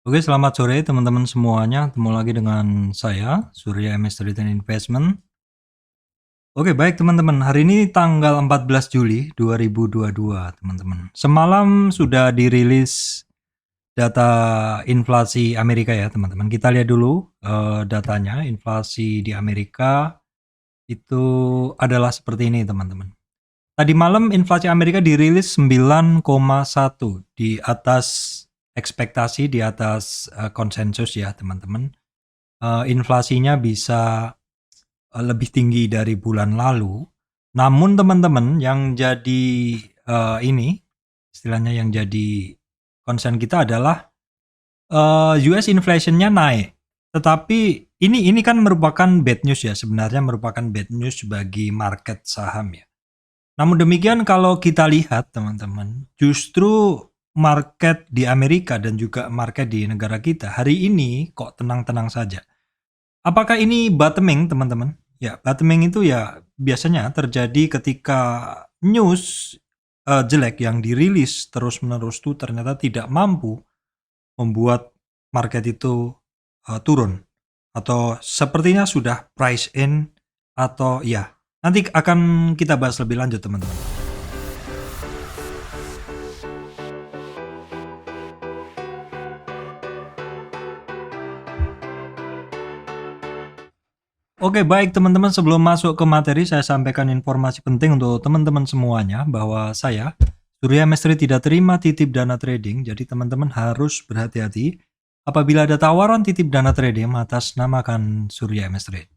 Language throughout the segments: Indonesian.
Oke, selamat sore teman-teman semuanya. Ketemu lagi dengan saya, Surya MS Return Investment. Oke, baik teman-teman. Hari ini tanggal 14 Juli 2022, teman-teman. Semalam sudah dirilis data inflasi Amerika ya, teman-teman. Kita lihat dulu datanya. Inflasi di Amerika itu adalah seperti ini, teman-teman. Tadi malam inflasi Amerika dirilis 9,1 di atas ekspektasi, di atas konsensus ya, teman-teman. Inflasinya bisa lebih tinggi dari bulan lalu. Namun teman-teman yang jadi ini istilahnya yang jadi concern kita adalah US inflation-nya naik. Tetapi ini kan merupakan bad news ya, sebenarnya merupakan bad news bagi market saham ya. Namun demikian kalau kita lihat teman-teman, justru market di Amerika dan juga market di negara kita hari ini kok tenang-tenang saja. Apakah ini bottoming, teman-teman? Ya, bottoming itu ya biasanya terjadi ketika news jelek yang dirilis terus-menerus itu ternyata tidak mampu membuat market itu turun. Atau sepertinya sudah price in atau ya. Nanti akan kita bahas lebih lanjut, teman-teman. Oke, baik teman-teman, sebelum masuk ke materi saya sampaikan informasi penting untuk teman-teman semuanya bahwa saya Surya Mestri tidak terima titip dana trading, jadi teman-teman harus berhati-hati apabila ada tawaran titip dana trading mengatasnamakan Surya Mestri.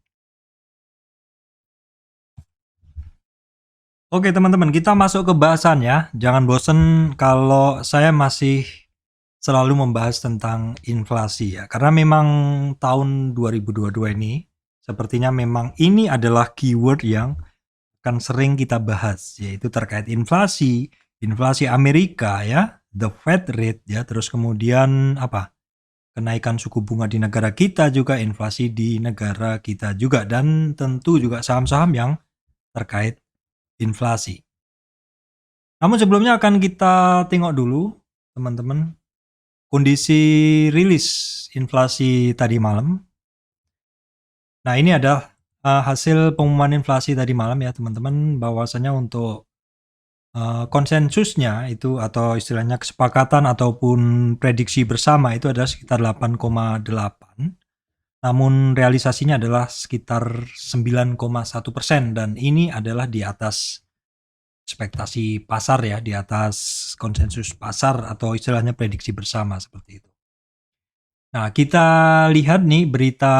Oke teman-teman, kita masuk ke bahasannya. Jangan bosen kalau saya masih selalu membahas tentang inflasi ya, karena memang tahun 2022 ini sepertinya memang ini adalah keyword yang akan sering kita bahas, yaitu terkait inflasi, inflasi Amerika ya, the Fed rate ya, terus kemudian apa? Kenaikan suku bunga di negara kita juga, inflasi di negara kita juga, dan tentu juga saham-saham yang terkait inflasi. Namun sebelumnya akan kita tengok dulu teman-teman kondisi rilis inflasi tadi malam. Nah, ini adalah hasil pengumuman inflasi tadi malam ya teman-teman, bahwasanya untuk konsensusnya itu atau istilahnya kesepakatan ataupun prediksi bersama itu adalah sekitar 8,8, namun realisasinya adalah sekitar 9,1% dan ini adalah di atas ekspektasi pasar ya, di atas konsensus pasar atau istilahnya prediksi bersama seperti itu. Nah, kita lihat nih berita,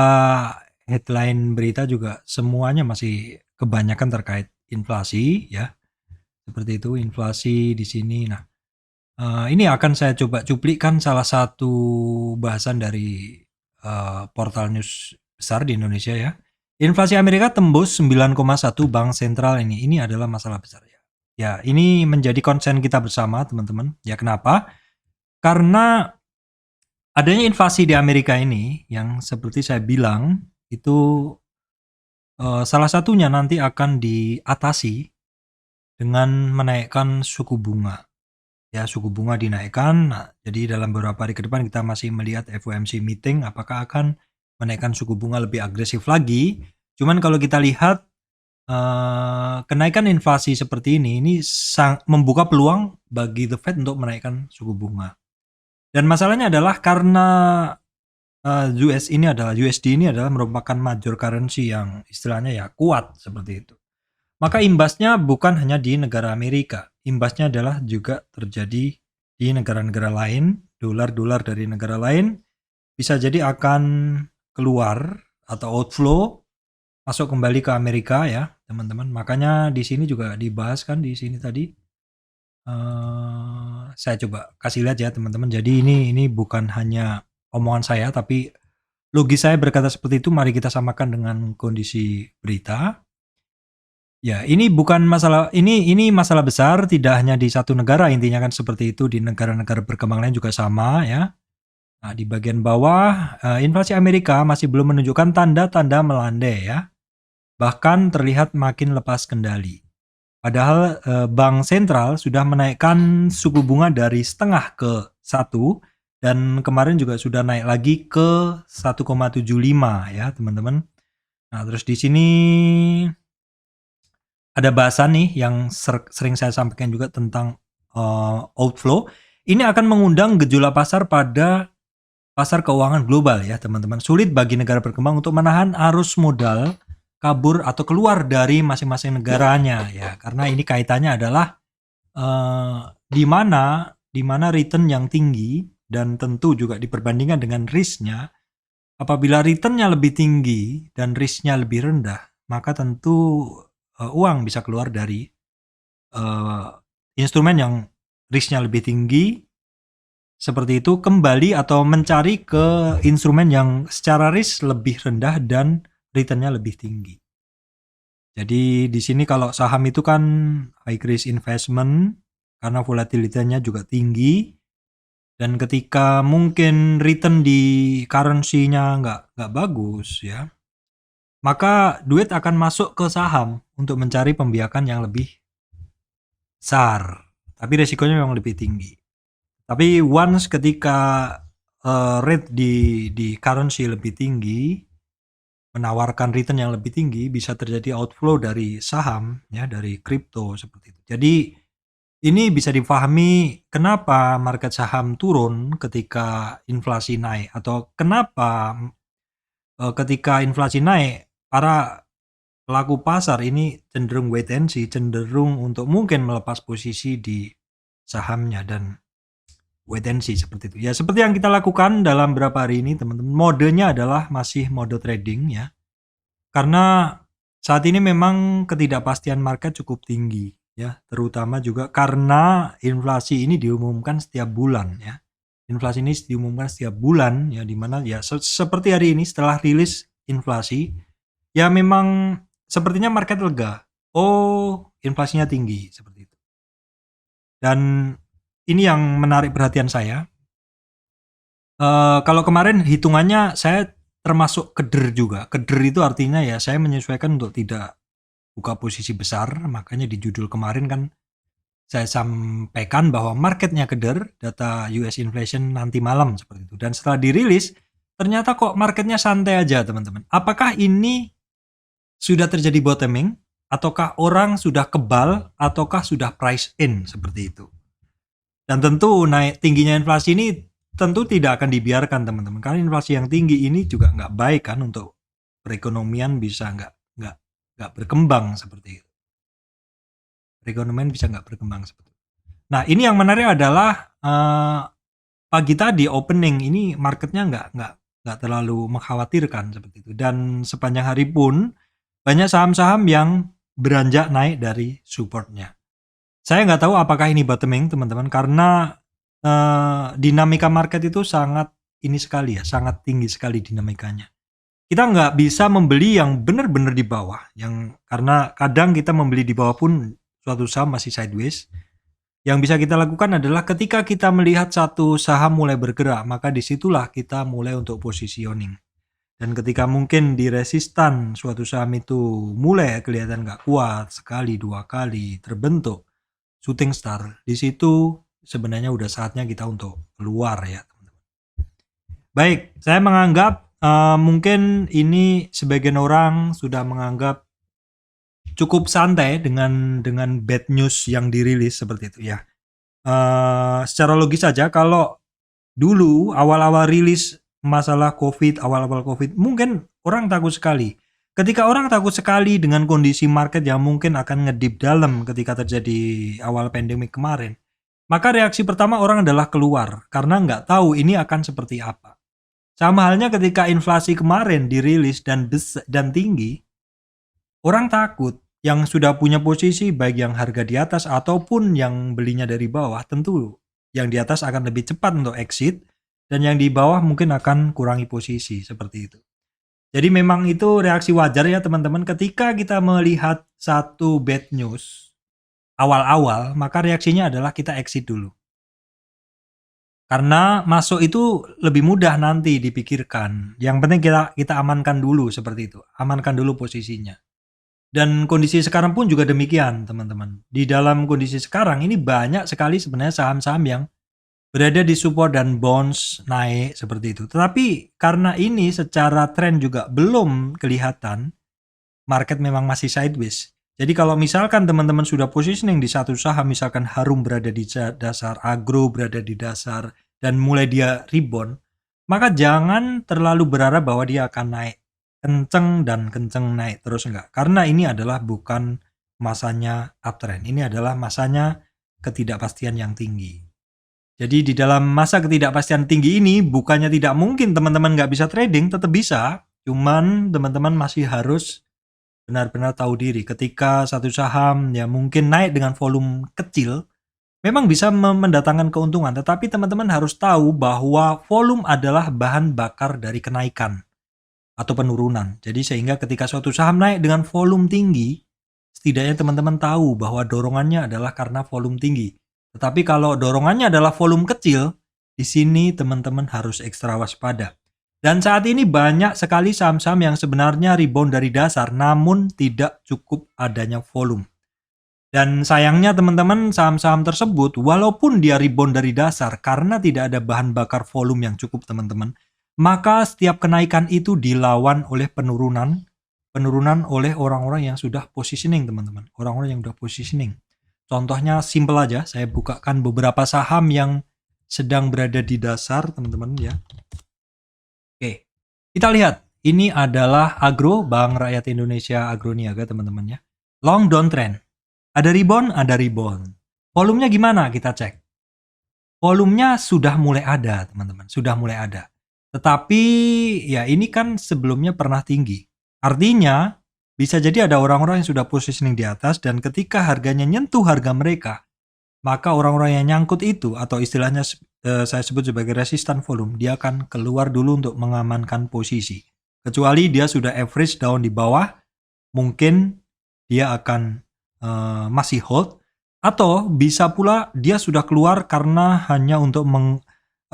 headline berita juga semuanya masih kebanyakan terkait inflasi ya. Seperti itu, inflasi di sini. Nah, ini akan saya coba cuplikan salah satu bahasan dari portal news besar di Indonesia ya. Inflasi Amerika tembus 9,1 bank sentral ini. Ini adalah masalah besar ya. Ya, ini menjadi concern kita bersama, teman-teman. Ya, kenapa? Karena adanya inflasi di Amerika ini yang seperti saya bilang itu salah satunya nanti akan diatasi dengan menaikkan suku bunga. Ya, suku bunga dinaikkan. Nah, jadi dalam beberapa hari ke depan kita masih melihat FOMC meeting apakah akan menaikkan suku bunga lebih agresif lagi. Cuman kalau kita lihat kenaikan inflasi seperti ini membuka peluang bagi The Fed untuk menaikkan suku bunga. Dan masalahnya adalah karena USD ini adalah merupakan major currency yang istilahnya ya kuat seperti itu. Maka imbasnya bukan hanya di negara Amerika, imbasnya adalah juga terjadi di negara-negara lain, dolar-dolar dari negara lain bisa jadi akan keluar atau outflow masuk kembali ke Amerika ya, teman-teman. Makanya di sini juga dibahas kan di sini tadi. Saya coba kasih lihat ya, teman-teman. Jadi ini bukan hanya omongan saya, tapi logis saya berkata seperti itu. Mari kita samakan dengan kondisi berita. Ya, ini bukan masalah, ini masalah besar, tidak hanya di satu negara, intinya kan seperti itu, di negara-negara berkembang lain juga sama ya. Nah, di bagian bawah, inflasi Amerika masih belum menunjukkan tanda-tanda melandai ya, bahkan terlihat makin lepas kendali. Padahal bank sentral sudah menaikkan suku bunga dari setengah ke 1 Dan kemarin juga sudah naik lagi ke 1,75 ya, teman-teman. Nah, terus di sini ada bahasan nih yang sering saya sampaikan juga tentang outflow. Ini akan mengundang gejolak pasar pada pasar keuangan global ya, teman-teman. Sulit bagi negara berkembang untuk menahan arus modal kabur atau keluar dari masing-masing negaranya ya, karena ini kaitannya adalah di mana return yang tinggi dan tentu juga diperbandingkan dengan risknya. Apabila returnnya lebih tinggi dan risknya lebih rendah, maka tentu uang bisa keluar dari instrumen yang risknya lebih tinggi seperti itu, kembali atau mencari ke instrumen yang secara risk lebih rendah dan returnnya lebih tinggi. Jadi di sini kalau saham itu kan high risk investment karena volatilitanya juga tinggi, dan ketika mungkin return di currency-nya nggak bagus ya, maka duit akan masuk ke saham untuk mencari pembiakan yang lebih besar, tapi resikonya memang lebih tinggi. Tapi once ketika rate di currency lebih tinggi, menawarkan return yang lebih tinggi, bisa terjadi outflow dari saham ya, dari kripto seperti itu. Jadi ini bisa dipahami kenapa market saham turun ketika inflasi naik, atau kenapa ketika inflasi naik para pelaku pasar ini cenderung wait and see, cenderung untuk mungkin melepas posisi di sahamnya dan wait and see seperti itu. Ya, seperti yang kita lakukan dalam beberapa hari ini, teman-teman. Modenya adalah masih mode trading ya. Karena saat ini memang ketidakpastian market cukup tinggi ya, terutama juga karena inflasi ini diumumkan setiap bulan ya. Inflasi ini diumumkan setiap bulan ya, di mana ya seperti hari ini setelah rilis inflasi, ya memang sepertinya market lega. Oh, inflasinya tinggi seperti itu. Dan ini yang menarik perhatian saya. Kalau kemarin hitungannya saya termasuk keder juga. Keder itu artinya ya saya menyesuaikan untuk tidak buka posisi besar, makanya di judul kemarin kan saya sampaikan bahwa marketnya keder, data US inflation nanti malam seperti itu. Dan setelah dirilis, ternyata kok marketnya santai aja, teman-teman. Apakah ini sudah terjadi bottoming, ataukah orang sudah kebal, ataukah sudah price in seperti itu? Dan tentu naik tingginya inflasi ini tentu tidak akan dibiarkan, teman-teman. Karena inflasi yang tinggi ini juga nggak baik kan untuk perekonomian, bisa nggak berkembang seperti itu. Perekonomian bisa nggak berkembang seperti itu. Nah, ini yang menarik adalah pagi tadi opening ini marketnya nggak terlalu mengkhawatirkan seperti itu, dan sepanjang hari pun banyak saham-saham yang beranjak naik dari supportnya. Saya nggak tahu apakah ini bottoming, teman-teman, karena dinamika market itu sangat ini sekali ya, sangat tinggi sekali dinamikanya. Kita nggak bisa membeli yang benar-benar di bawah, karena kadang kita membeli di bawah pun suatu saham masih sideways. Yang bisa kita lakukan adalah ketika kita melihat satu saham mulai bergerak, maka disitulah kita mulai untuk positioning. Dan ketika mungkin di resistan suatu saham itu mulai kelihatan nggak kuat, sekali, dua kali terbentuk shooting star, di situ sebenarnya udah saatnya kita untuk keluar ya, teman-teman. Baik, saya menganggap mungkin ini sebagian orang sudah menganggap cukup santai dengan bad news yang dirilis seperti itu ya. Secara logis saja, kalau dulu awal-awal rilis masalah COVID, awal-awal COVID, mungkin orang takut sekali. Ketika orang takut sekali dengan kondisi market yang mungkin akan ngedip dalam ketika terjadi awal pandemi kemarin, maka reaksi pertama orang adalah keluar karena nggak tahu ini akan seperti apa. Sama halnya ketika inflasi kemarin dirilis dan tinggi, orang takut. Yang sudah punya posisi, baik yang harga di atas ataupun yang belinya dari bawah, tentu yang di atas akan lebih cepat untuk exit, dan yang di bawah mungkin akan kurangi posisi seperti itu. Jadi memang itu reaksi wajar ya, teman-teman. Ketika kita melihat satu bad news awal-awal, maka reaksinya adalah kita exit dulu. Karena masuk itu lebih mudah nanti dipikirkan. Yang penting kita amankan dulu seperti itu. Amankan dulu posisinya. Dan kondisi sekarang pun juga demikian, teman-teman. Di dalam kondisi sekarang ini banyak sekali sebenarnya saham-saham yang berada di support dan bounce naik seperti itu. Tetapi karena ini secara tren juga belum kelihatan, market memang masih sideways. Jadi kalau misalkan teman-teman sudah positioning di satu saham, misalkan Harum berada di dasar, Agro berada di dasar, dan mulai dia rebound, maka jangan terlalu berharap bahwa dia akan naik kenceng dan kenceng naik terus, enggak. Karena ini adalah bukan masanya uptrend, ini adalah masanya ketidakpastian yang tinggi. Jadi di dalam masa ketidakpastian tinggi ini, bukannya tidak mungkin teman-teman nggak bisa trading, tetap bisa. Cuman teman-teman masih harus benar-benar tahu diri. Ketika satu saham ya mungkin naik dengan volume kecil, memang bisa mendatangkan keuntungan. Tetapi teman-teman harus tahu bahwa volume adalah bahan bakar dari kenaikan atau penurunan. Jadi sehingga ketika suatu saham naik dengan volume tinggi, setidaknya teman-teman tahu bahwa dorongannya adalah karena volume tinggi. Tetapi kalau dorongannya adalah volume kecil, di sini teman-teman harus ekstra waspada. Dan saat ini banyak sekali saham-saham yang sebenarnya rebound dari dasar, namun tidak cukup adanya volume. Dan sayangnya teman-teman, saham-saham tersebut walaupun dia rebound dari dasar karena tidak ada bahan bakar volume yang cukup teman-teman, maka setiap kenaikan itu dilawan oleh penurunan oleh orang-orang yang sudah positioning teman-teman. Orang-orang yang sudah positioning. Contohnya simple aja, saya bukakan beberapa saham yang sedang berada di dasar teman-teman ya. Oke, kita lihat. Ini adalah Agro, Bank Rakyat Indonesia Agro Niaga teman-teman ya. Long downtrend. Ada rebound, ada rebound. Volumenya gimana? Kita cek. Volumenya sudah mulai ada teman-teman, sudah mulai ada. Tetapi ya ini kan sebelumnya pernah tinggi. Artinya bisa jadi ada orang-orang yang sudah positioning di atas dan ketika harganya nyentuh harga mereka, maka orang-orang yang nyangkut itu atau istilahnya saya sebut sebagai resistan volume, dia akan keluar dulu untuk mengamankan posisi. Kecuali dia sudah average down di bawah, mungkin dia akan masih hold, atau bisa pula dia sudah keluar karena hanya untuk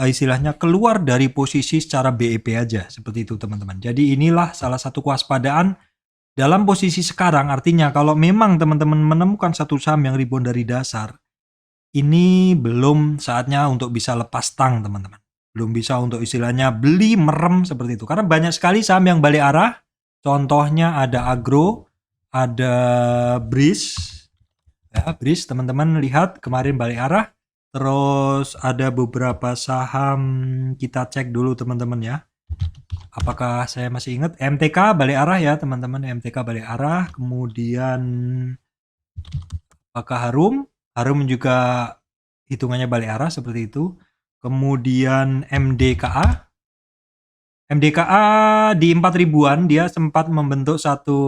istilahnya keluar dari posisi secara BEP aja, seperti itu teman-teman. Jadi inilah salah satu kewaspadaan dalam posisi sekarang. Artinya kalau memang teman-teman menemukan satu saham yang rebound dari dasar, ini belum saatnya untuk bisa lepas tang teman-teman. Belum bisa untuk istilahnya beli merem seperti itu. Karena banyak sekali saham yang balik arah. Contohnya ada Agro, ada Breeze. Ya, Breeze teman-teman lihat kemarin balik arah. Terus ada beberapa saham, kita cek dulu teman-teman ya. Apakah saya masih ingat? MTK balik arah ya teman-teman. MTK balik arah. Kemudian apakah Harum? Harum juga hitungannya balik arah seperti itu. Kemudian MDKA. MDKA di 4.000-an dia sempat membentuk satu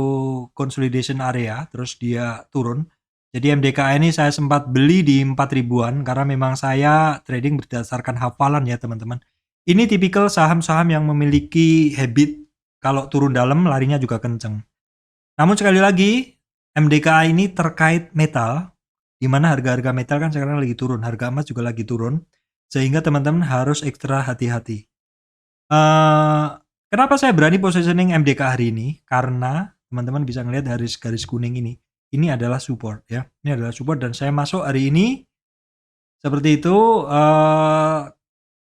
consolidation area. Terus dia turun. Jadi MDKA ini saya sempat beli di 4.000-an karena memang saya trading berdasarkan hafalan ya teman-teman. Ini tipikal saham-saham yang memiliki habit kalau turun dalam larinya juga kenceng. Namun sekali lagi MDKA ini terkait metal, di mana harga-harga metal kan sekarang lagi turun, harga emas juga lagi turun, sehingga teman-teman harus ekstra hati-hati. Kenapa saya berani positioning MDKA hari ini? Karena teman-teman bisa ngelihat garis kuning ini. Ini adalah support ya. Ini adalah support dan saya masuk hari ini seperti itu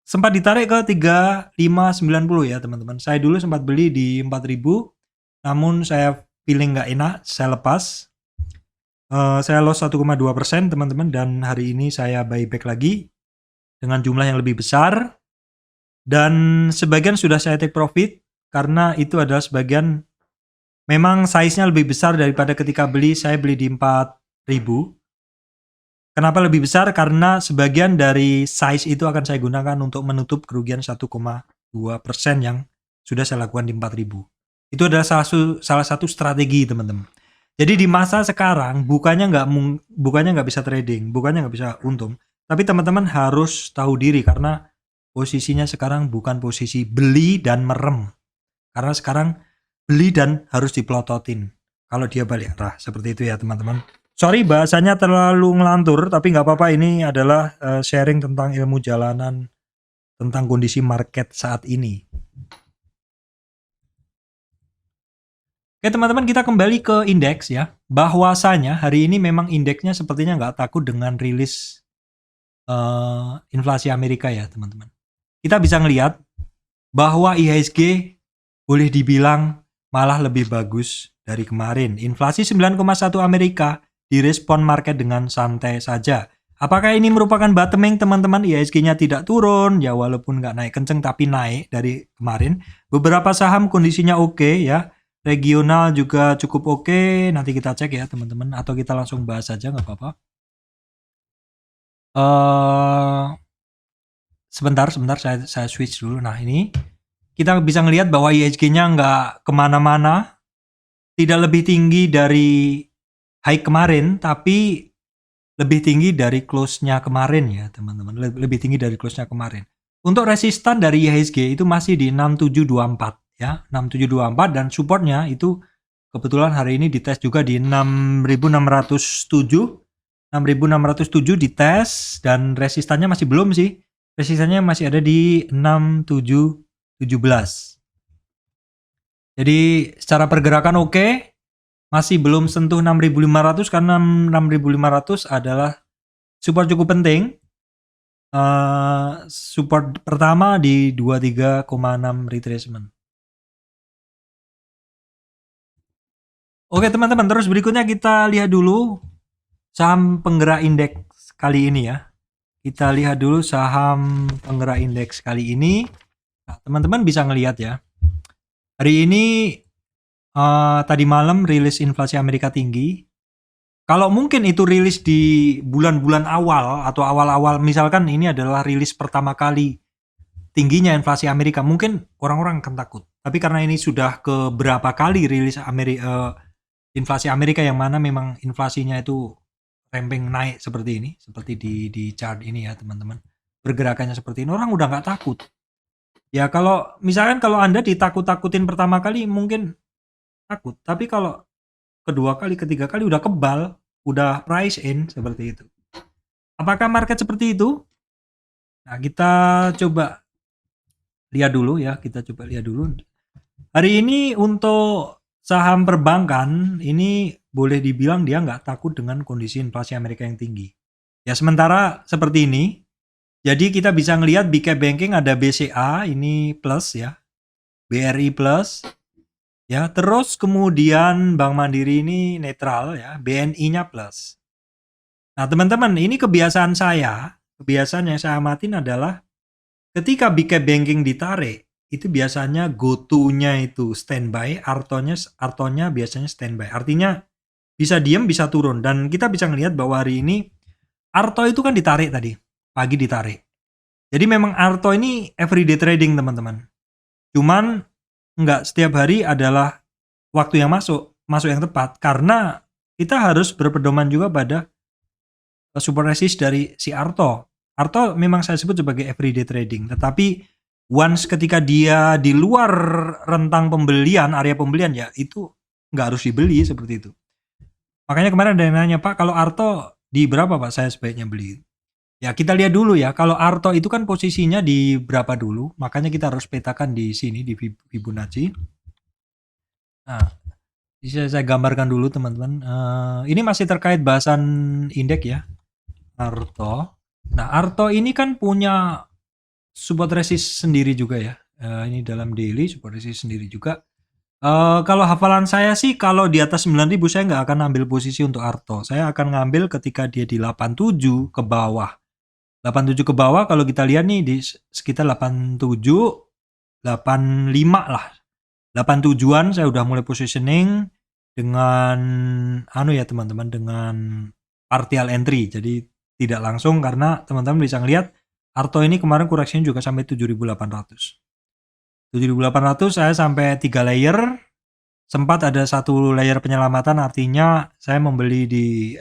sempat ditarik ke 3590 ya teman-teman. Saya dulu sempat beli di 4000, namun saya feeling nggak enak, saya lepas. Saya loss 1,2% teman-teman dan hari ini saya buyback lagi dengan jumlah yang lebih besar dan sebagian sudah saya take profit karena itu adalah sebagian memang size-nya lebih besar daripada ketika beli. Saya beli di 4.000. Kenapa lebih besar? Karena sebagian dari size itu akan saya gunakan untuk menutup kerugian 1,2% yang sudah saya lakukan di 4.000. Itu adalah salah satu strategi teman-teman. Jadi di masa sekarang bukannya nggak bisa trading, bukannya nggak bisa untung, tapi teman-teman harus tahu diri karena posisinya sekarang bukan posisi beli dan merem. Karena sekarang beli dan harus dipelototin kalau dia balik arah seperti itu ya teman-teman. Sorry bahasanya terlalu ngelantur, tapi nggak apa-apa, ini adalah sharing tentang ilmu jalanan tentang kondisi market saat ini. Oke teman-teman, kita kembali ke indeks ya. Bahwasanya hari ini memang indeksnya sepertinya nggak takut dengan rilis inflasi Amerika ya teman-teman. Kita bisa ngelihat bahwa IHSG boleh dibilang malah lebih bagus dari kemarin. Inflasi 9,1 Amerika direspon market dengan santai saja. Apakah ini merupakan bottoming teman-teman? IHSG-nya tidak turun, ya walaupun nggak naik kenceng tapi naik dari kemarin. Beberapa saham kondisinya oke ya. Regional juga cukup oke. Nanti kita cek ya teman-teman. Atau kita langsung bahas saja nggak apa-apa. Sebentar saya switch dulu. Nah ini kita bisa ngelihat bahwa IHSG-nya nggak kemana-mana. Tidak lebih tinggi dari high kemarin, tapi lebih tinggi dari close-nya kemarin ya teman-teman. Lebih tinggi dari close-nya kemarin. Untuk resistan dari IHSG itu masih di 6724 ya, 6724 dan supportnya itu kebetulan hari ini dites juga di 6607. 6607 dites dan resistannya masih belum sih. Resistannya masih ada di 6717. Jadi secara pergerakan oke. Masih belum sentuh 6500 karena 6500 adalah support cukup penting. Support pertama di 23,6 retracement. Oke teman-teman, terus berikutnya kita lihat dulu saham penggerak indeks kali ini ya. Kita lihat dulu saham penggerak indeks kali ini. Nah, teman-teman bisa ngelihat ya. Hari ini tadi malam rilis inflasi Amerika tinggi. Kalau mungkin itu rilis di bulan-bulan awal atau awal-awal, misalkan ini adalah rilis pertama kali tingginya inflasi Amerika, mungkin orang-orang akan takut. Tapi karena ini sudah ke berapa kali rilis inflasi Amerika yang mana memang inflasinya itu ramping naik seperti ini, seperti di chart ini ya teman-teman. Bergerakannya seperti ini, orang udah nggak takut. Ya kalau misalkan kalau Anda ditakut-takutin pertama kali mungkin takut, tapi kalau kedua kali, ketiga kali udah kebal, udah price in seperti itu. Apakah market seperti itu? Nah, kita coba lihat dulu ya, Hari ini untuk saham perbankan ini boleh dibilang dia nggak takut dengan kondisi inflasi Amerika yang tinggi. Ya sementara seperti ini, jadi kita bisa ngelihat Big Cap Banking ada BCA ini plus ya, BRI plus, ya terus kemudian Bank Mandiri ini netral ya, BNI-nya plus. Nah teman-teman ini kebiasaan yang saya amatin adalah ketika Big Cap Banking ditarik, itu biasanya go to-nya itu standby, artonya biasanya standby. Artinya bisa diam, bisa turun. Dan kita bisa ngelihat bahwa hari ini arto itu kan ditarik tadi, pagi ditarik. Jadi memang arto ini everyday trading teman-teman. Cuman nggak setiap hari adalah waktu yang masuk yang tepat. Karena kita harus berpedoman juga pada support resist dari si arto. Arto memang saya sebut sebagai everyday trading, tetapi once ketika dia di luar rentang pembelian, area pembelian ya itu nggak harus dibeli seperti itu. Makanya kemarin ada yang nanya, Pak kalau arto di berapa Pak saya sebaiknya beli? Ya kita lihat dulu ya, kalau arto itu kan posisinya di berapa dulu, makanya kita harus petakan di sini di Fibonacci. Nah, bisa saya gambarkan dulu teman-teman. Ini masih terkait bahasan indeks ya, arto. Nah, arto ini kan punya support resist sendiri juga ya. Ini dalam daily support resist sendiri juga. Kalau hafalan saya sih kalau di atas 9.000 saya nggak akan ambil posisi untuk arto. Saya akan ngambil ketika dia di 87 ke bawah. 87 ke bawah kalau kita lihat nih di sekitar 87, 85 lah. 87-an saya udah mulai positioning dengan ya teman-teman, dengan partial entry. Jadi tidak langsung karena teman-teman bisa ngelihat arto ini kemarin koreksinya juga sampai 7.800. 7.800 saya sampai 3 layer. Sempat ada 1 layer penyelamatan, artinya saya membeli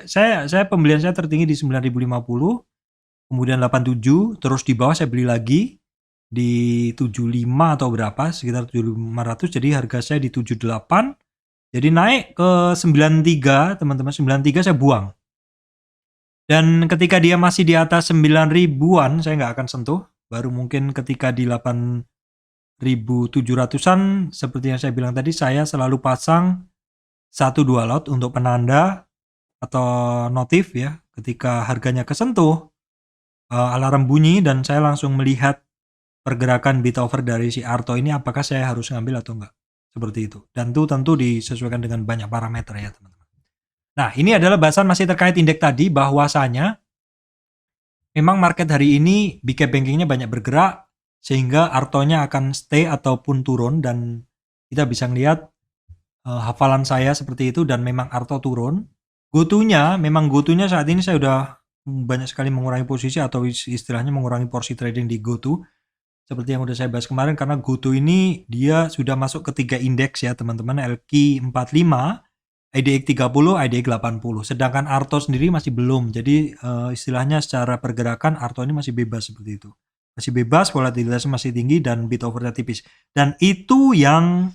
saya pembelian saya tertinggi di 9.050, kemudian 87, terus di bawah saya beli lagi di 75 atau berapa, sekitar 7.500, jadi harga saya di 78. Jadi naik ke 93, teman-teman, 93 saya buang. Dan ketika dia masih di atas 9.000-an saya nggak akan sentuh, baru mungkin ketika di 8.700-an seperti yang saya bilang tadi, saya selalu pasang 1-2 lot untuk penanda atau notif ya, ketika harganya kesentuh alarm bunyi dan saya langsung melihat pergerakan bid over dari si Arto ini apakah saya harus ngambil atau enggak. Seperti itu. Dan itu tentu disesuaikan dengan banyak parameter ya, teman-teman. Nah, ini adalah bahasan masih terkait indeks tadi bahwasanya memang market hari ini big cap bankingnya banyak bergerak sehingga Artonya akan stay ataupun turun dan kita bisa melihat hafalan saya seperti itu dan memang Arto turun. Gotonya saat ini saya udah banyak sekali mengurangi posisi atau istilahnya mengurangi porsi trading di Goto. Seperti yang udah saya bahas kemarin karena Goto ini dia sudah masuk ke 3 indeks ya teman-teman, LQ 45, IDX 30, IDX 80. Sedangkan Arto sendiri masih belum. Jadi istilahnya secara pergerakan Arto ini masih bebas seperti itu. Masih bebas, volatilitasnya masih tinggi dan bid overnya tipis. Dan itu yang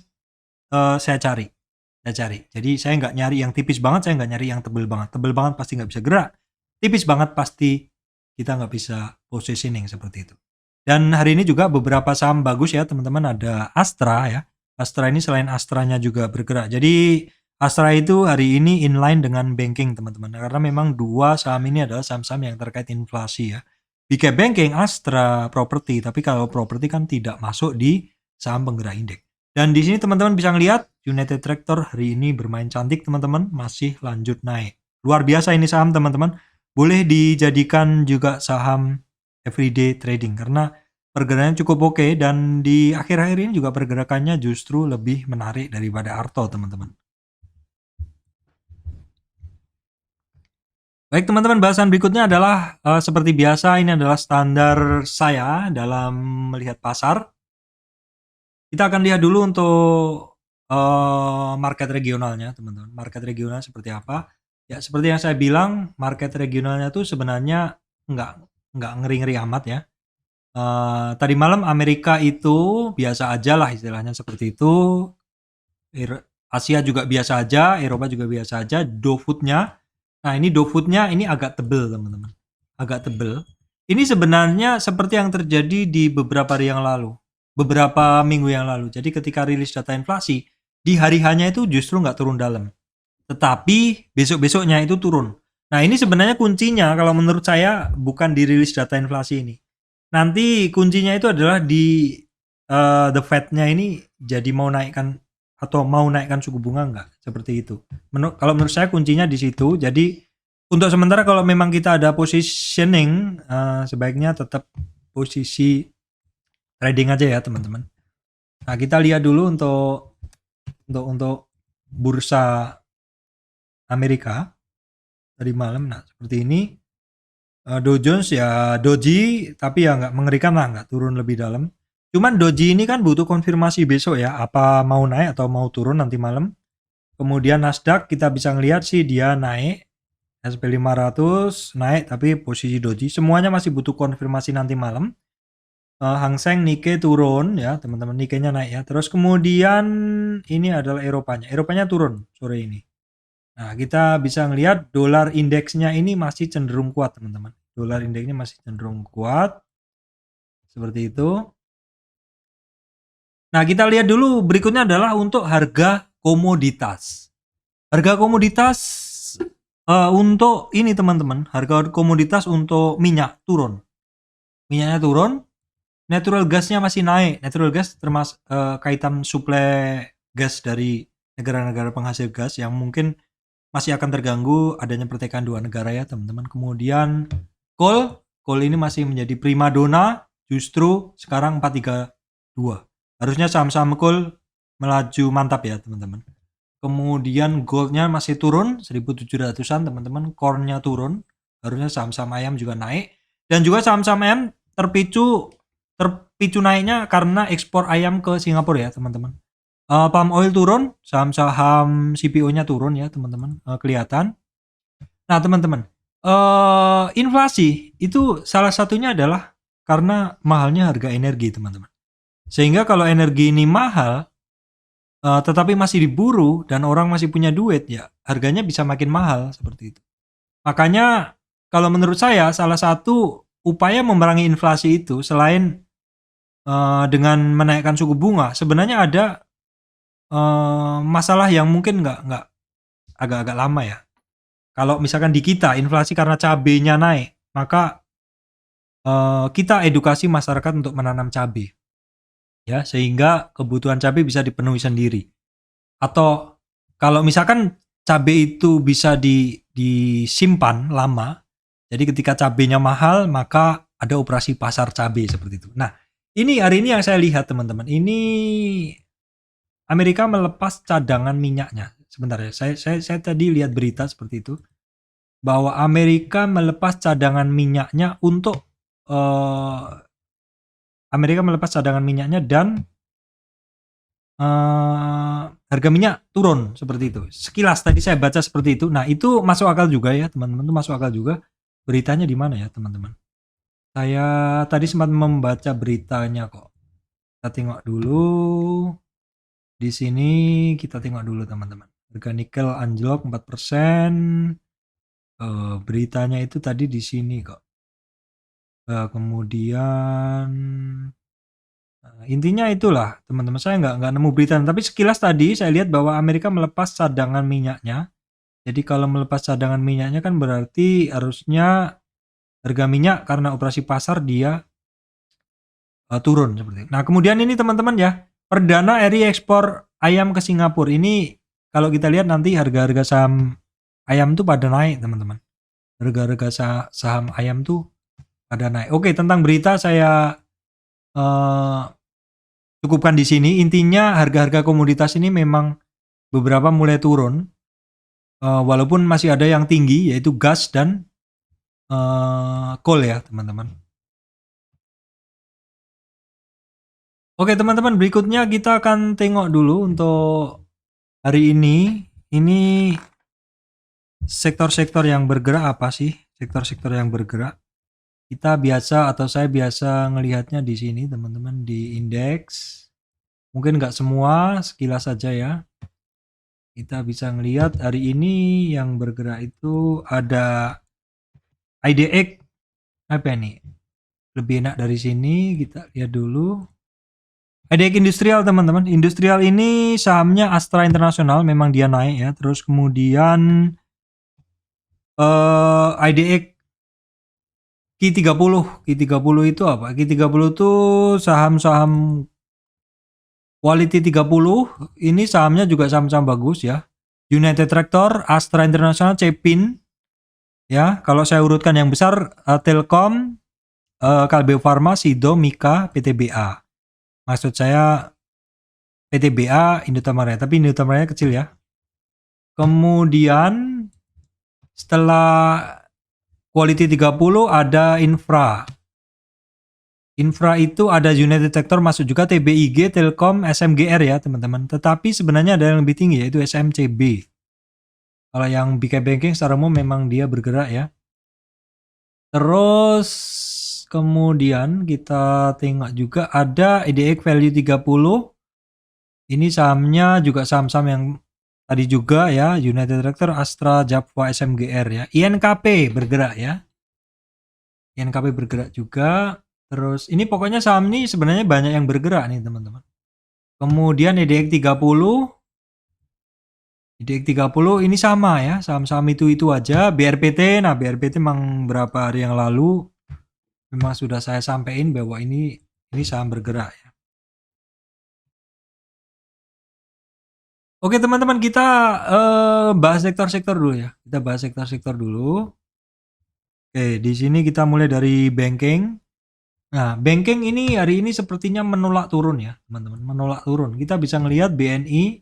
saya cari. Jadi saya nggak nyari yang tipis banget, saya nggak nyari yang tebel banget. Tebel banget pasti nggak bisa gerak. Tipis banget pasti kita nggak bisa positioning seperti itu. Dan hari ini juga beberapa saham bagus ya teman-teman. Ada Astra ya. Astra ini selain Astranya juga bergerak. Jadi Astra itu hari ini inline dengan banking teman-teman. Karena memang dua saham ini adalah saham-saham yang terkait inflasi ya. Big cap banking, Astra, properti. Tapi kalau properti kan tidak masuk di saham penggerak indeks. Dan di sini teman-teman bisa ngelihat United Tractor hari ini bermain cantik teman-teman, masih lanjut naik. Luar biasa ini saham teman-teman. Boleh dijadikan juga saham everyday trading karena pergerakannya cukup oke dan di akhir-akhir ini juga pergerakannya justru lebih menarik daripada Arto teman-teman. Baik teman-teman, bahasan berikutnya adalah seperti biasa ini adalah standar saya dalam melihat pasar. Kita akan lihat dulu untuk market regionalnya teman-teman. Market regional seperti apa? Ya seperti yang saya bilang, market regionalnya tuh sebenarnya nggak ngeri-ngeri amat ya. Tadi malam Amerika itu biasa aja lah istilahnya seperti itu. Asia juga biasa aja, Eropa juga biasa aja. Dowfootnya, nah ini Dowfootnya ini agak tebel teman-teman, agak tebel. Ini sebenarnya seperti yang terjadi di beberapa hari yang lalu, beberapa minggu yang lalu. Jadi ketika rilis data inflasi, di hari hanya itu justru nggak turun dalam. Tetapi besok-besoknya itu turun. Nah ini sebenarnya kuncinya kalau menurut saya bukan di rilis data inflasi ini. Nanti kuncinya itu adalah di the Fed-nya ini jadi mau naikkan atau mau naikkan suku bunga nggak, seperti itu. Kalau menurut saya kuncinya di situ. Jadi untuk sementara kalau memang kita ada positioning, sebaiknya tetap posisi trading aja ya teman-teman. Nah kita lihat dulu untuk bursa Amerika tadi malam. Nah seperti ini Dow Jones ya doji, tapi ya nggak mengerikan lah, nggak turun lebih dalam. Cuman doji ini kan butuh konfirmasi besok ya, apa mau naik atau mau turun nanti malam. Kemudian Nasdaq kita bisa ngelihat sih dia naik, SP 500 naik tapi posisi doji. Semuanya masih butuh konfirmasi nanti malam. Hang Seng Nikkei turun ya teman-teman, Nikkei-nya naik ya. Terus kemudian ini adalah Eropanya turun sore ini. Nah kita bisa ngelihat dolar indeksnya ini masih cenderung kuat teman-teman. Dolar indeksnya masih cenderung kuat seperti itu. Nah kita lihat dulu berikutnya adalah untuk harga komoditas. Harga komoditas untuk ini teman-teman, harga komoditas untuk minyak turun. Minyaknya turun, natural gasnya masih naik. Natural gas termasuk kaitan suplai gas dari negara-negara penghasil gas yang mungkin masih akan terganggu adanya pertikaian dua negara ya teman-teman. Kemudian coal ini masih menjadi primadona, justru sekarang 432. Harusnya saham-saham coal melaju mantap ya teman-teman. Kemudian goldnya masih turun 1700-an teman-teman, cornnya turun, harusnya saham-saham ayam juga naik. Dan juga saham-saham ayam terpicu naiknya karena ekspor ayam ke Singapura ya teman-teman. Palm oil turun, saham-saham CPO-nya turun ya teman-teman, kelihatan. Nah teman-teman, inflasi itu salah satunya adalah karena mahalnya harga energi teman-teman. Sehingga kalau energi ini mahal, tetapi masih diburu dan orang masih punya duit ya harganya bisa makin mahal seperti itu. Makanya kalau menurut saya salah satu upaya memerangi inflasi itu selain dengan menaikkan suku bunga, sebenarnya ada masalah yang mungkin nggak agak-agak lama ya. Kalau misalkan di kita inflasi karena cabenya naik, maka kita edukasi masyarakat untuk menanam cabai, ya, sehingga kebutuhan cabai bisa dipenuhi sendiri. Atau kalau misalkan cabai itu bisa disimpan lama, jadi ketika cabainya mahal, maka ada operasi pasar cabai seperti itu. Nah, ini hari ini yang saya lihat teman-teman, ini Amerika melepas cadangan minyaknya. Sebentar ya, saya tadi lihat berita seperti itu, bahwa Amerika melepas cadangan minyaknya untuk Amerika melepas cadangan minyaknya dan harga minyak turun seperti itu. Sekilas tadi saya baca seperti itu. Nah, itu masuk akal juga ya, teman-teman. Itu masuk akal juga. Beritanya di mana ya, teman-teman? Saya tadi sempat membaca beritanya kok. Kita tengok dulu. Di sini kita tengok dulu, teman-teman. Harga nikel anjlok 4%. Beritanya itu tadi di sini kok. Kemudian intinya itulah teman-teman, saya nggak nemu berita, tapi sekilas tadi saya lihat bahwa Amerika melepas cadangan minyaknya. Jadi kalau melepas cadangan minyaknya kan berarti harusnya harga minyak karena operasi pasar dia turun seperti itu. Nah, kemudian ini teman-teman ya, perdana RI ekspor ayam ke Singapura. Ini kalau kita lihat nanti harga-harga saham ayam tuh pada naik, teman-teman. Harga-harga saham ayam tuh pada naik. Oke, tentang berita saya cukupkan di sini. Intinya harga-harga komoditas ini memang beberapa mulai turun, walaupun masih ada yang tinggi, yaitu gas dan coal ya, teman-teman. Oke, teman-teman, berikutnya kita akan tengok dulu untuk hari ini. Ini sektor-sektor yang bergerak apa sih? Sektor-sektor yang bergerak. Kita biasa atau saya biasa ngelihatnya di sini, teman-teman, di indeks. Mungkin nggak semua, sekilas saja ya. Kita bisa ngelihat hari ini yang bergerak itu ada IDX. Apa nih? Lebih enak dari sini, kita lihat dulu. IDX Industrial, teman-teman. Industrial ini sahamnya Astra International, memang dia naik ya. Terus kemudian IDX Q30. Q30 itu apa? Q30 itu saham-saham Quality 30. Ini sahamnya juga saham-saham bagus ya. United Tractor, Astra International, Cepin. Ya, kalau saya urutkan yang besar, Telkom, Kalbe Farma, Sido, Mika, PTBA. Maksud saya PTBA, Indomaret, tapi Indomaret kecil ya. Kemudian setelah Quality 30 ada Infra. Infra itu ada United Tractor masuk juga, TBIG, Telkom, SMGR ya teman-teman. Tetapi sebenarnya ada yang lebih tinggi yaitu SMCB. Kalau yang BK Banking secara umum memang dia bergerak ya. Terus kemudian kita tengok juga ada IDX Value 30. Ini sahamnya juga saham-saham yang tadi juga ya, United Tractor, Astra, Japwa, SMGR ya. INKP bergerak ya. INKP bergerak juga. Terus ini pokoknya saham ini sebenarnya banyak yang bergerak nih teman-teman. Kemudian IDX 30. IDX 30 ini sama ya, saham-saham itu aja. BRPT, nah BRPT memang berapa hari yang lalu memang sudah saya sampaikan bahwa ini saham bergerak ya. Oke teman-teman, kita bahas sektor-sektor dulu ya. Kita bahas sektor-sektor dulu. Oke, di sini kita mulai dari banking. Nah, banking ini hari ini sepertinya menolak turun ya, teman-teman. Menolak turun. Kita bisa ngelihat BNI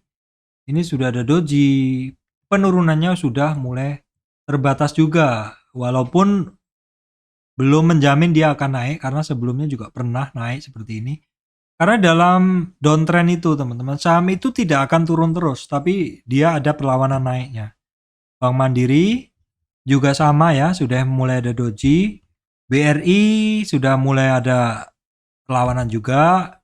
ini sudah ada doji. Penurunannya sudah mulai terbatas juga. Walaupun belum menjamin dia akan naik karena sebelumnya juga pernah naik seperti ini. Karena dalam downtrend itu teman-teman, saham itu tidak akan turun terus, tapi dia ada perlawanan naiknya. Bank Mandiri juga sama ya, sudah mulai ada doji. BRI sudah mulai ada perlawanan juga.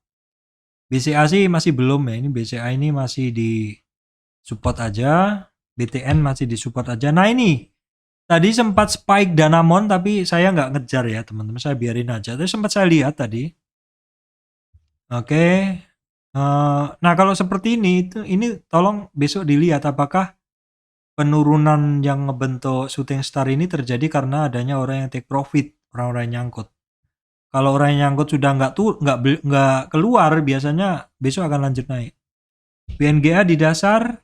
BCA sih masih belum ya, ini BCA ini masih di support aja. BTN masih di support aja. Nah ini, tadi sempat spike Danamon tapi saya nggak ngejar ya teman-teman, saya biarin aja. Tapi sempat saya lihat tadi. Oke. Nah kalau seperti ini tolong besok dilihat apakah penurunan yang ngebentuk shooting star ini terjadi karena adanya orang yang take profit, orang-orang yang nyangkut. Kalau orang yang nyangkut sudah nggak keluar, biasanya besok akan lanjut naik. BNGA di dasar,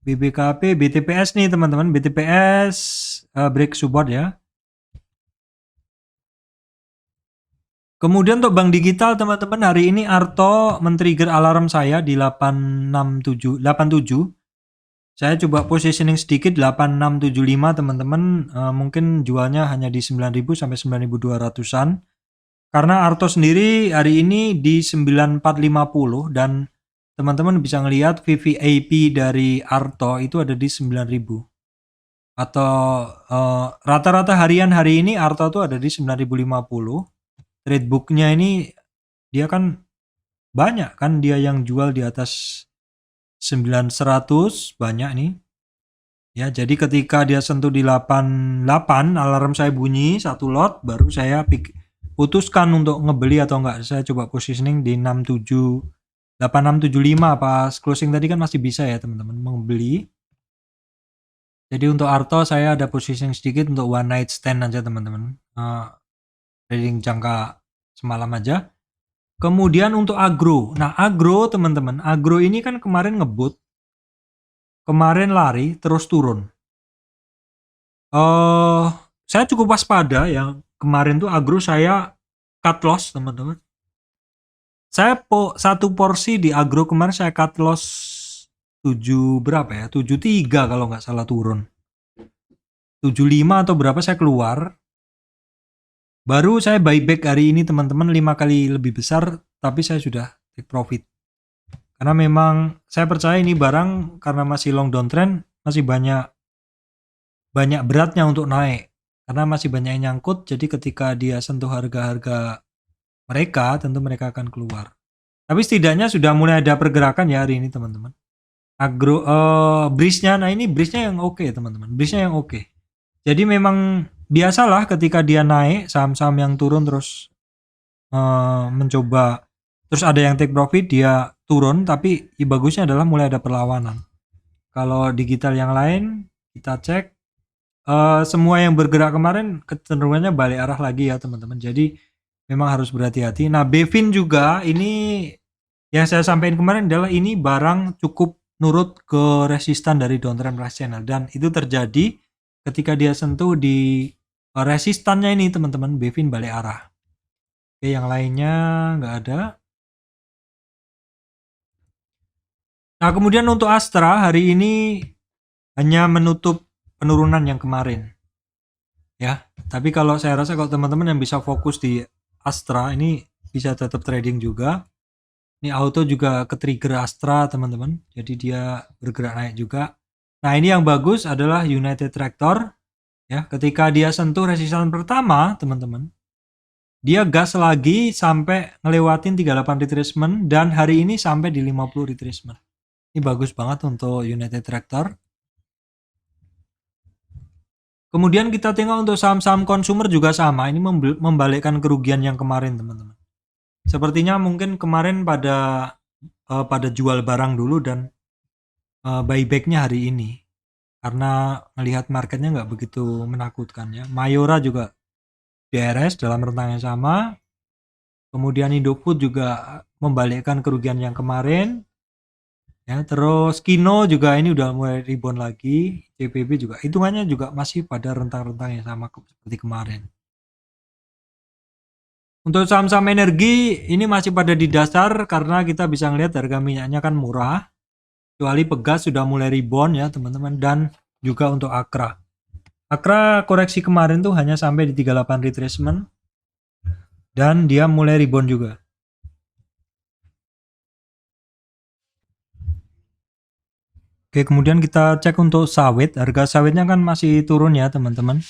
BBKP, BTPS nih teman-teman, BTPS break support ya. Kemudian untuk bank digital teman-teman, hari ini Arto men-trigger alarm saya di 87. Saya coba positioning sedikit 8675 teman-teman, mungkin jualnya hanya di 9.000 sampai 9.200-an. Karena Arto sendiri hari ini di 9450 dan teman-teman bisa ngelihat VVIP dari Arto itu ada di 9.000. Atau rata-rata harian hari ini Arto tuh ada di 9.050. Trade booknya ini dia kan banyak kan, dia yang jual di atas 900 banyak nih ya. Jadi ketika dia sentuh di 88 alarm saya bunyi satu lot, baru saya putuskan untuk ngebeli atau enggak. Saya coba positioning di 8675 pas closing tadi kan masih bisa ya teman-teman membeli. Jadi untuk Arto saya ada positioning sedikit untuk one night stand aja teman-teman, trading jangka semalam aja. Kemudian untuk agro, nah agro teman-teman, agro ini kan kemarin ngebut, kemarin lari terus turun. Saya cukup waspada yang kemarin tuh agro saya cut loss teman-teman. Saya satu porsi di agro kemarin saya cut loss 7 berapa ya, 73 kalau nggak salah turun, 75 atau berapa saya keluar. Baru saya buyback hari ini teman-teman 5 kali lebih besar, tapi saya sudah take profit. Karena memang saya percaya ini barang karena masih long downtrend, masih banyak beratnya untuk naik. Karena masih banyak yang nyangkut, jadi ketika dia sentuh harga-harga mereka, tentu mereka akan keluar. Tapi setidaknya sudah mulai ada pergerakan ya hari ini teman-teman. Agro bridge-nya, nah ini bridge-nya yang oke teman-teman, bridge-nya yang oke. Jadi memang biasalah ketika dia naik, saham-saham yang turun terus mencoba, terus ada yang take profit, dia turun, tapi bagusnya adalah mulai ada perlawanan. Kalau digital yang lain kita cek, semua yang bergerak kemarin kecenderungannya balik arah lagi ya teman-teman. Jadi memang harus berhati-hati. Nah Bevin juga ini yang saya sampaikan kemarin adalah ini barang cukup nurut ke resistan dari downtrend price channel, dan itu terjadi ketika dia sentuh di resistannya ini teman-teman, Bevin balik arah. Oke, yang lainnya nggak ada. Nah kemudian untuk Astra hari ini hanya menutup penurunan yang kemarin ya. Tapi kalau saya rasa kalau teman-teman yang bisa fokus di Astra ini bisa tetap trading juga. Ini auto juga ke trigger Astra teman-teman, jadi dia bergerak naik juga. Nah ini yang bagus adalah United Tractor ya. Ketika dia sentuh resisten pertama teman-teman, dia gas lagi sampai ngelewatin 38 retracement, dan hari ini sampai di 50 retracement. Ini bagus banget untuk United Tractor. Kemudian kita tengok untuk saham-saham consumer juga sama, ini membalikkan kerugian yang kemarin teman-teman. Sepertinya mungkin kemarin pada jual barang dulu dan buybacknya hari ini, karena melihat marketnya nggak begitu menakutkan ya. Mayora juga DRS dalam rentang yang sama. Kemudian Indofood juga membalikkan kerugian yang kemarin ya. Terus Kino juga ini udah mulai rebound lagi. CPB juga hitungannya juga masih pada rentang-rentang yang sama seperti kemarin. Untuk saham-saham energi ini masih pada di dasar karena kita bisa ngelihat harga minyaknya kan murah. Kecuali Pegas sudah mulai rebound ya teman-teman, dan juga untuk Akra. Akra koreksi kemarin tuh hanya sampai di 38 retracement dan dia mulai rebound juga. Oke, kemudian kita cek untuk sawit. Harga sawitnya kan masih turun ya teman-teman.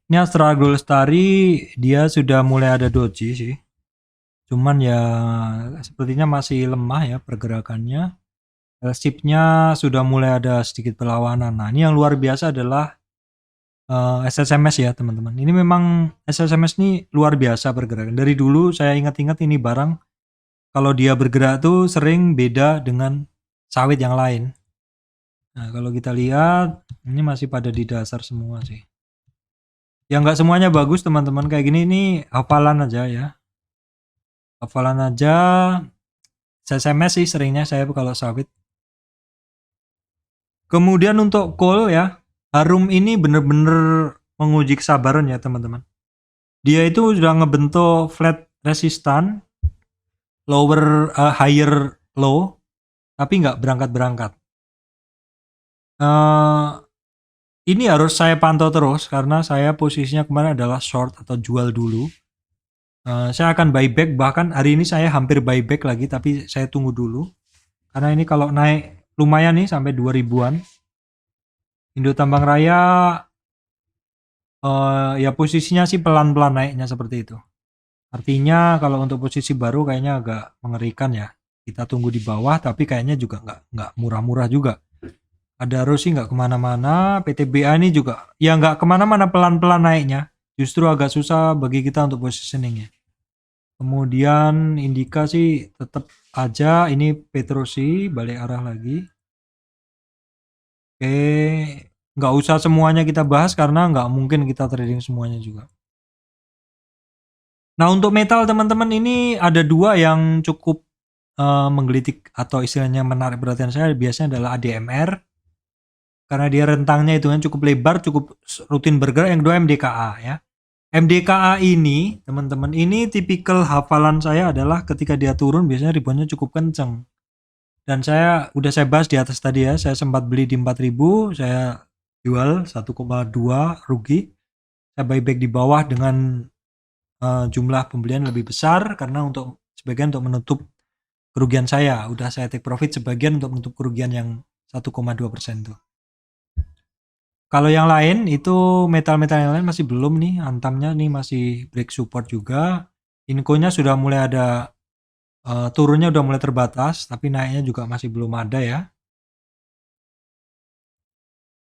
Ini Astra Agrolestari dia sudah mulai ada doji sih. Cuman ya sepertinya masih lemah ya pergerakannya. Chipnya sudah mulai ada sedikit perlawanan. Nah ini yang luar biasa adalah SSMS ya teman-teman. Ini memang SSMS ini luar biasa pergerakan. Dari dulu saya ingat-ingat ini barang kalau dia bergerak tuh sering beda dengan sawit yang lain. Nah kalau kita lihat ini masih pada di dasar semua sih. Ya nggak semuanya bagus teman-teman, kayak gini ini hafalan aja ya. hafalan aja. SMS sih seringnya saya kalau sawit. Kemudian untuk call ya, Harum ini bener-bener menguji kesabaran ya teman-teman. Dia itu sudah ngebentuk flat resistant, higher low, tapi nggak berangkat-berangkat. Ini harus saya pantau terus karena saya posisinya kemarin adalah short atau jual dulu. Saya akan buyback, bahkan hari ini saya hampir buyback lagi, tapi saya tunggu dulu. Karena ini kalau naik lumayan nih sampai 2000-an. Indo Tambang Raya ya posisinya sih pelan-pelan naiknya seperti itu. Artinya kalau untuk posisi baru kayaknya agak mengerikan ya. Kita tunggu di bawah, tapi kayaknya juga nggak murah-murah juga. Adaro sih nggak kemana-mana, PTBA ini juga ya nggak kemana-mana, pelan-pelan naiknya. Justru agak susah bagi kita untuk positioningnya. Kemudian Indika sih tetap aja, ini Petrosi balik arah lagi. Oke, nggak usah semuanya kita bahas karena nggak mungkin kita trading semuanya juga. Nah untuk metal teman-teman ini ada dua yang cukup menggelitik atau istilahnya menarik perhatian saya, biasanya adalah ADMR karena dia rentangnya itu kan cukup lebar, cukup rutin bergerak. Yang kedua MDKA ya. MDKA ini teman-teman, ini tipikal hafalan saya adalah ketika dia turun biasanya reboundnya cukup kenceng. Dan saya udah saya bahas di atas tadi ya, saya sempat beli di 4000, saya jual 1,2 rugi. Saya buyback di bawah dengan jumlah pembelian lebih besar karena untuk sebagian untuk menutup kerugian saya. Udah saya take profit sebagian untuk menutup kerugian yang 1,2% tuh. Kalau yang lain itu metal-metal yang lain masih belum nih, Antamnya nih masih break support juga. Inkonya sudah mulai ada turunnya udah mulai terbatas, tapi naiknya juga masih belum ada ya.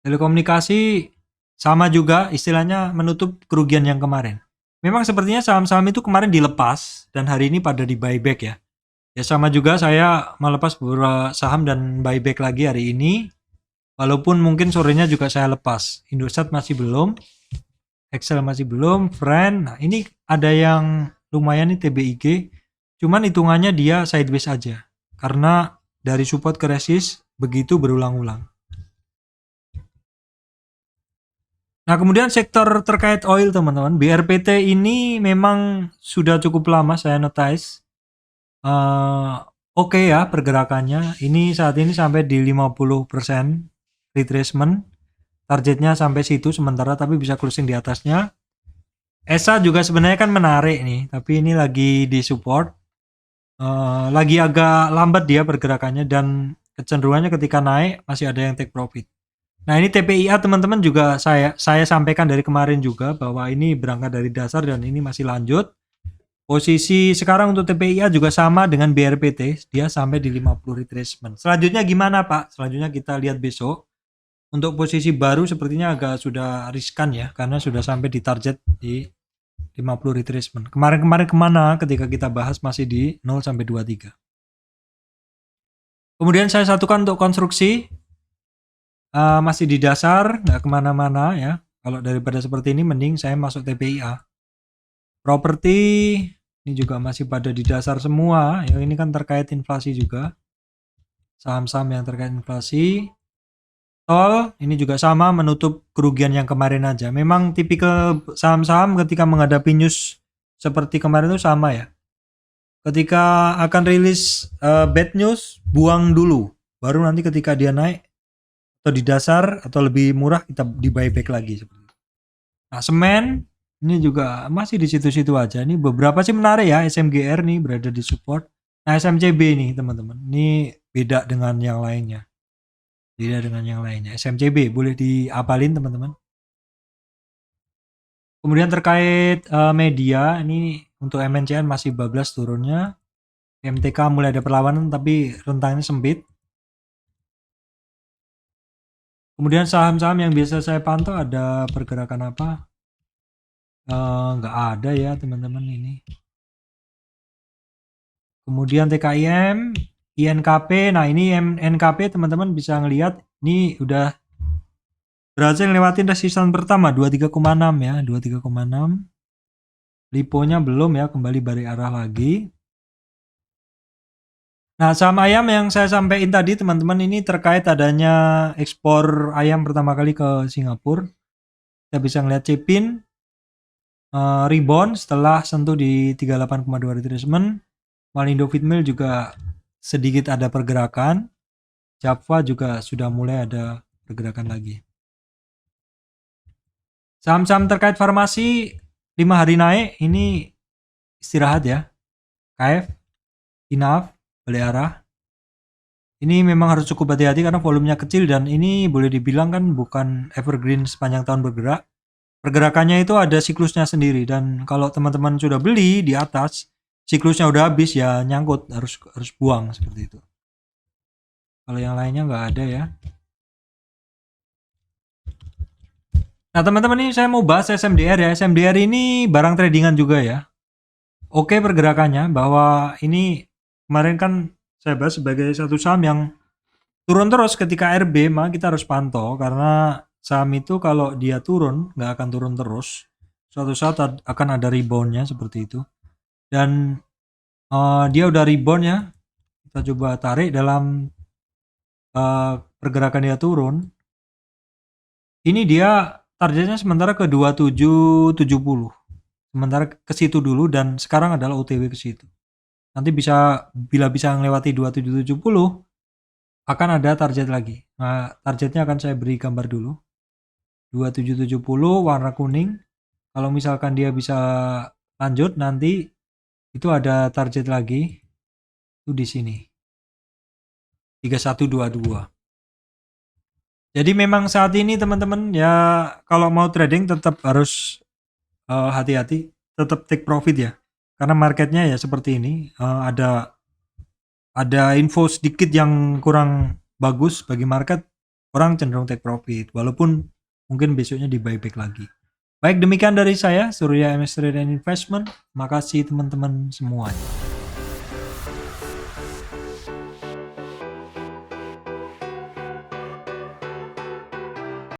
Telekomunikasi sama juga, istilahnya menutup kerugian yang kemarin. Memang sepertinya saham-saham itu kemarin dilepas dan hari ini pada di buyback ya. Ya sama juga saya melepas beberapa saham dan buyback lagi hari ini. Walaupun mungkin sorenya juga saya lepas. Indosat masih belum, Excel masih belum, Friend. Nah ini ada yang lumayan nih TBIG. Cuman hitungannya dia sideways aja. Karena dari support ke resist begitu berulang-ulang. Nah kemudian sektor terkait oil teman-teman. BRPT ini memang sudah cukup lama saya notice. Oke ya pergerakannya. Ini saat ini sampai di 50% retracement. Targetnya sampai situ sementara, tapi bisa closing di atasnya. ESA juga sebenarnya kan menarik nih, tapi ini lagi di support. Lagi agak lambat dia pergerakannya dan kecenderungannya ketika naik masih ada yang take profit. Nah ini TPIA teman-teman juga saya sampaikan dari kemarin juga bahwa ini berangkat dari dasar dan ini masih lanjut. Posisi sekarang untuk TPIA juga sama dengan BRPT, dia sampai di 50 retracement. Selanjutnya gimana Pak? Selanjutnya kita lihat besok. Untuk posisi baru sepertinya agak sudah riskan ya, karena sudah sampai di target di 50 retracement. Kemarin-kemarin kemana ketika kita bahas masih di 0 sampai 23. Kemudian saya satukan untuk konstruksi. Masih di dasar, nggak kemana-mana ya. Kalau daripada seperti ini mending saya masuk TPIA. Properti ini juga masih pada di dasar semua. Ya ini kan terkait inflasi juga. Saham-saham yang terkait inflasi. Tol ini juga sama, menutup kerugian yang kemarin aja. Memang tipikal saham-saham ketika menghadapi news seperti kemarin itu sama ya. Ketika akan rilis bad news, buang dulu. Baru nanti ketika dia naik atau di dasar atau lebih murah kita di buyback lagi. Nah semen ini juga masih di situ-situ aja. Ini beberapa sih menarik ya, SMGR nih berada di support. Nah SMCB nih teman-teman, ini beda dengan yang lainnya. Beda dengan yang lainnya. SMCB boleh diapalin teman-teman. Kemudian terkait media, ini untuk MNCN masih bablas turunnya. MTK mulai ada perlawanan tapi rentangnya sempit. Kemudian saham-saham yang biasa saya pantau ada pergerakan apa? Nggak ada ya teman-teman ini. Kemudian TKIM, INKP. Nah ini NKP teman-teman bisa ngelihat ini udah berhasil lewatin resisten pertama 23,6 ya, 23,6. Liponya belum ya, kembali balik arah lagi. Nah, saham ayam yang saya sampaikan tadi teman-teman ini terkait adanya ekspor ayam pertama kali ke Singapura. Kita bisa ngeliat Cepin rebound setelah sentuh di 38,2 retracement. Malindo Feedmill juga sedikit ada pergerakan. Java juga sudah mulai ada pergerakan lagi. Saham-saham terkait farmasi 5 hari naik ini istirahat ya. KF, Inaf, Baleara. Ini memang harus cukup hati-hati karena volumenya kecil dan ini boleh dibilang kan bukan evergreen sepanjang tahun bergerak. Pergerakannya itu ada siklusnya sendiri dan kalau teman-teman sudah beli di atas, siklusnya udah habis ya nyangkut, harus buang seperti itu. Kalau yang lainnya nggak ada ya. Nah teman-teman ini saya mau bahas SMDR ya. SMDR ini barang tradingan juga ya. Oke pergerakannya bahwa ini kemarin kan saya bahas sebagai satu saham yang turun terus ketika RB, maka kita harus pantau karena saham itu kalau dia turun nggak akan turun terus. Suatu saat akan ada reboundnya seperti itu. Dan dia udah rebound ya. Kita coba tarik dalam pergerakan dia turun. Ini dia targetnya sementara ke 2770. Sementara ke situ dulu dan sekarang adalah OTW ke situ. Nanti bila bisa melewati 2770 akan ada target lagi. Nah, targetnya akan saya beri gambar dulu. 2770 warna kuning. Kalau misalkan dia bisa lanjut nanti itu ada target lagi. Itu di sini. 3122. Jadi memang saat ini teman-teman ya kalau mau trading tetap harus hati-hati, tetap take profit ya. Karena marketnya ya seperti ini, ada info sedikit yang kurang bagus bagi market, orang cenderung take profit walaupun mungkin besoknya di buyback lagi. Baik, demikian dari saya Surya MS Trade and Investment. Makasih teman-teman semuanya.